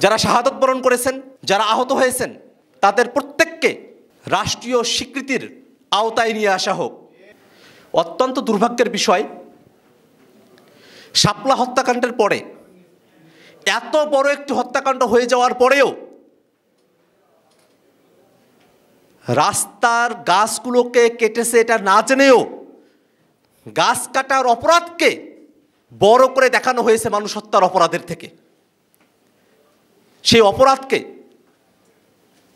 যারা শাহাদত বরণ করেছেন, যারা আহত হয়েছেন, তাদের প্রত্যেককে রাষ্ট্রীয় স্বীকৃতির আওতায় নিয়ে আসা হোক। অত্যন্ত দুর্ভাগ্যের বিষয়, শাপলা হত্যাকাণ্ডের পরে, এত বড় একটি হত্যাকাণ্ড হয়ে যাওয়ার পরেও রাস্তার গাছগুলোকে কেটেছে এটা না জেনেও গাছ কাটার অপরাধকে বড় করে দেখানো হয়েছে মানুষ হত্যার অপরাধের থেকে। সেই অপরাধকে,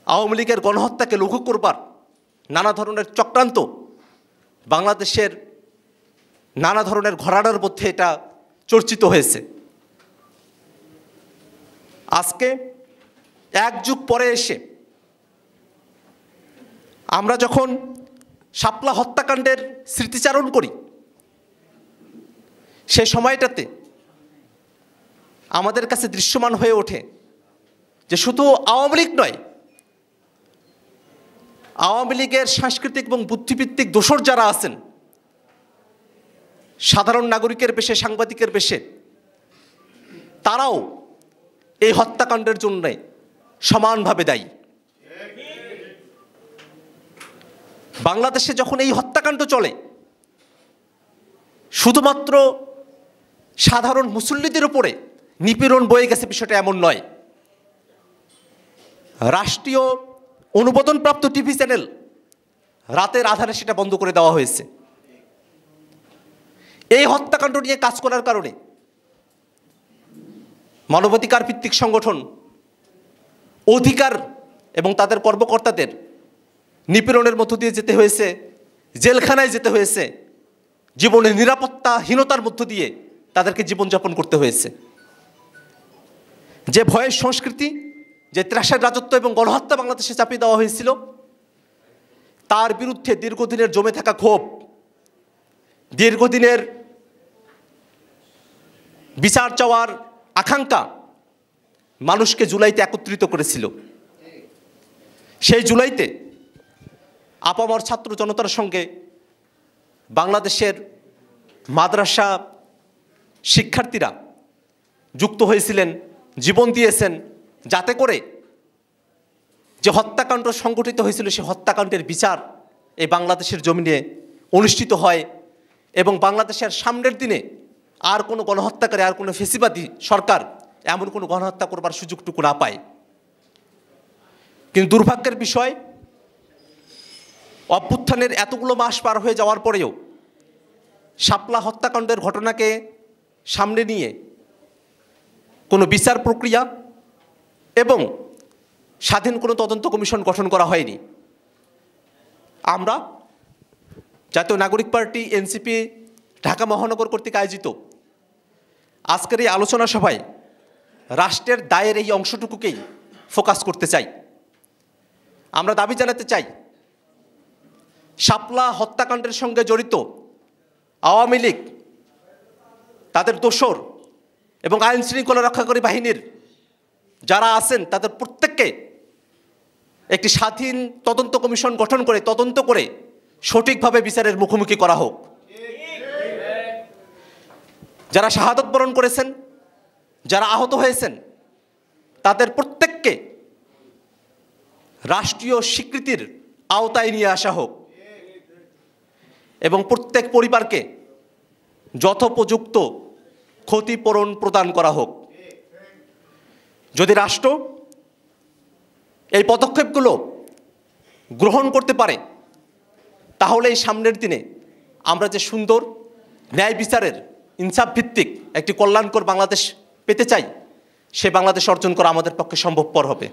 আওয়ামী লীগের গণহত্যাকে লঘু করবার নানা ধরনের চক্রান্ত বাংলাদেশের নানা ধরনের ঘরানার মধ্যে এটা চর্চিত হয়েছে। আজকে এক যুগ পরে এসে আমরা যখন শাপলা হত্যাকাণ্ডের স্মৃতিচারণ করি, সে সময়টাতে আমাদের কাছে দৃশ্যমান হয়ে ওঠে যে শুধু আওয়ামী লীগ নয়, আওয়ামী লীগের সাংস্কৃতিক এবং বুদ্ধিভিত্তিক দোসর যারা আছেন, সাধারণ নাগরিকের বেশে, সাংবাদিকের বেশে, তারাও এই হত্যাকাণ্ডের জন্য সমানভাবে দায়ী। বাংলাদেশে যখন এই হত্যাকাণ্ড চলে, শুধুমাত্র সাধারণ মুসল্লিদের উপরে নিপীড়ন বয়ে গেছে বিষয়টা এমন নয়। রাষ্ট্রীয় অনুমোদনপ্রাপ্ত টিভি চ্যানেল রাতের আধারে সেটা বন্ধ করে দেওয়া হয়েছে। এই হত্যাকাণ্ড নিয়ে কাজ করার কারণে মানবাধিকার ভিত্তিক সংগঠন অধিকার এবং তাদের কর্মকর্তাদের নিপীড়নের মধ্য দিয়ে যেতে হয়েছে, জেলখানায় যেতে হয়েছে, জীবনের নিরাপত্তাহীনতার মধ্য দিয়ে তাদেরকে জীবনযাপন করতে হয়েছে। যে ভয়ের সংস্কৃতি, যে ত্রাসের রাজত্ব এবং গণহত্যা বাংলাদেশে চাপিয়ে দেওয়া হয়েছিল, তার বিরুদ্ধে দীর্ঘদিনের জমে থাকা ক্ষোভ, দীর্ঘদিনের বিচার চাওয়ার আকাঙ্ক্ষা মানুষকে জুলাইতে একত্রিত করেছিল। সেই জুলাইতে আপামর ছাত্র জনতার সঙ্গে বাংলাদেশের মাদ্রাসা শিক্ষার্থীরা যুক্ত হয়েছিলেন, জীবন দিয়েছেন, যাতে করে যে হত্যাকাণ্ড সংঘটিত হয়েছিল সে হত্যাকাণ্ডের বিচার এই বাংলাদেশের জমিনে অনুষ্ঠিত হয় এবং বাংলাদেশের সামনের দিনে আর কোনো গণহত্যাকারী, আর কোনো ফেসিবাদী সরকার এমন কোনো গণহত্যা করবার সুযোগটুকু না পায়। কিন্তু দুর্ভাগ্যের বিষয়, অভ্যুত্থানের এতগুলো মাস পার হয়ে যাওয়ার পরেও শাপলা হত্যাকাণ্ডের ঘটনাকে সামনে নিয়ে কোনো বিচার প্রক্রিয়া এবং স্বাধীন কোনো তদন্ত কমিশন গঠন করা হয়নি। আমরা জাতীয় নাগরিক পার্টি এনসিপি ঢাকা মহানগর কর্তৃক আয়োজিত আজকের এই আলোচনা সভায় রাষ্ট্রের দায়ের এই অংশটুকুকেই ফোকাস করতে চাই। আমরা দাবি জানাতে চাই, শাপলা হত্যাকাণ্ডের সঙ্গে জড়িত আওয়ামী লীগ, তাদের দোসর এবং আইন শৃঙ্খলা রক্ষাকারী বাহিনীর যারা আছেন, তাদের প্রত্যেককে একটি স্বাধীন তদন্ত কমিশন গঠন করে তদন্ত করে সঠিকভাবে বিচারের মুখোমুখি করা হোক। যারা শাহাদত বরণ করেছেন, যারা আহত হয়েছেন, তাদের প্রত্যেককে রাষ্ট্রীয় স্বীকৃতির আওতায় নিয়ে আসা হোক এবং প্রত্যেক পরিবারকে যথোপযুক্ত ক্ষতিপূরণ প্রদান করা হোক। যদি রাষ্ট্র এই পদক্ষেপগুলো গ্রহণ করতে পারে, তাহলে এই সামনের দিনে আমরা যে সুন্দর ন্যায় বিচারের ইনসাফ ভিত্তিক একটি কল্যাণকর বাংলাদেশ পেতে চাই, সে বাংলাদেশ অর্জন করা আমাদের পক্ষে সম্ভবপর হবে।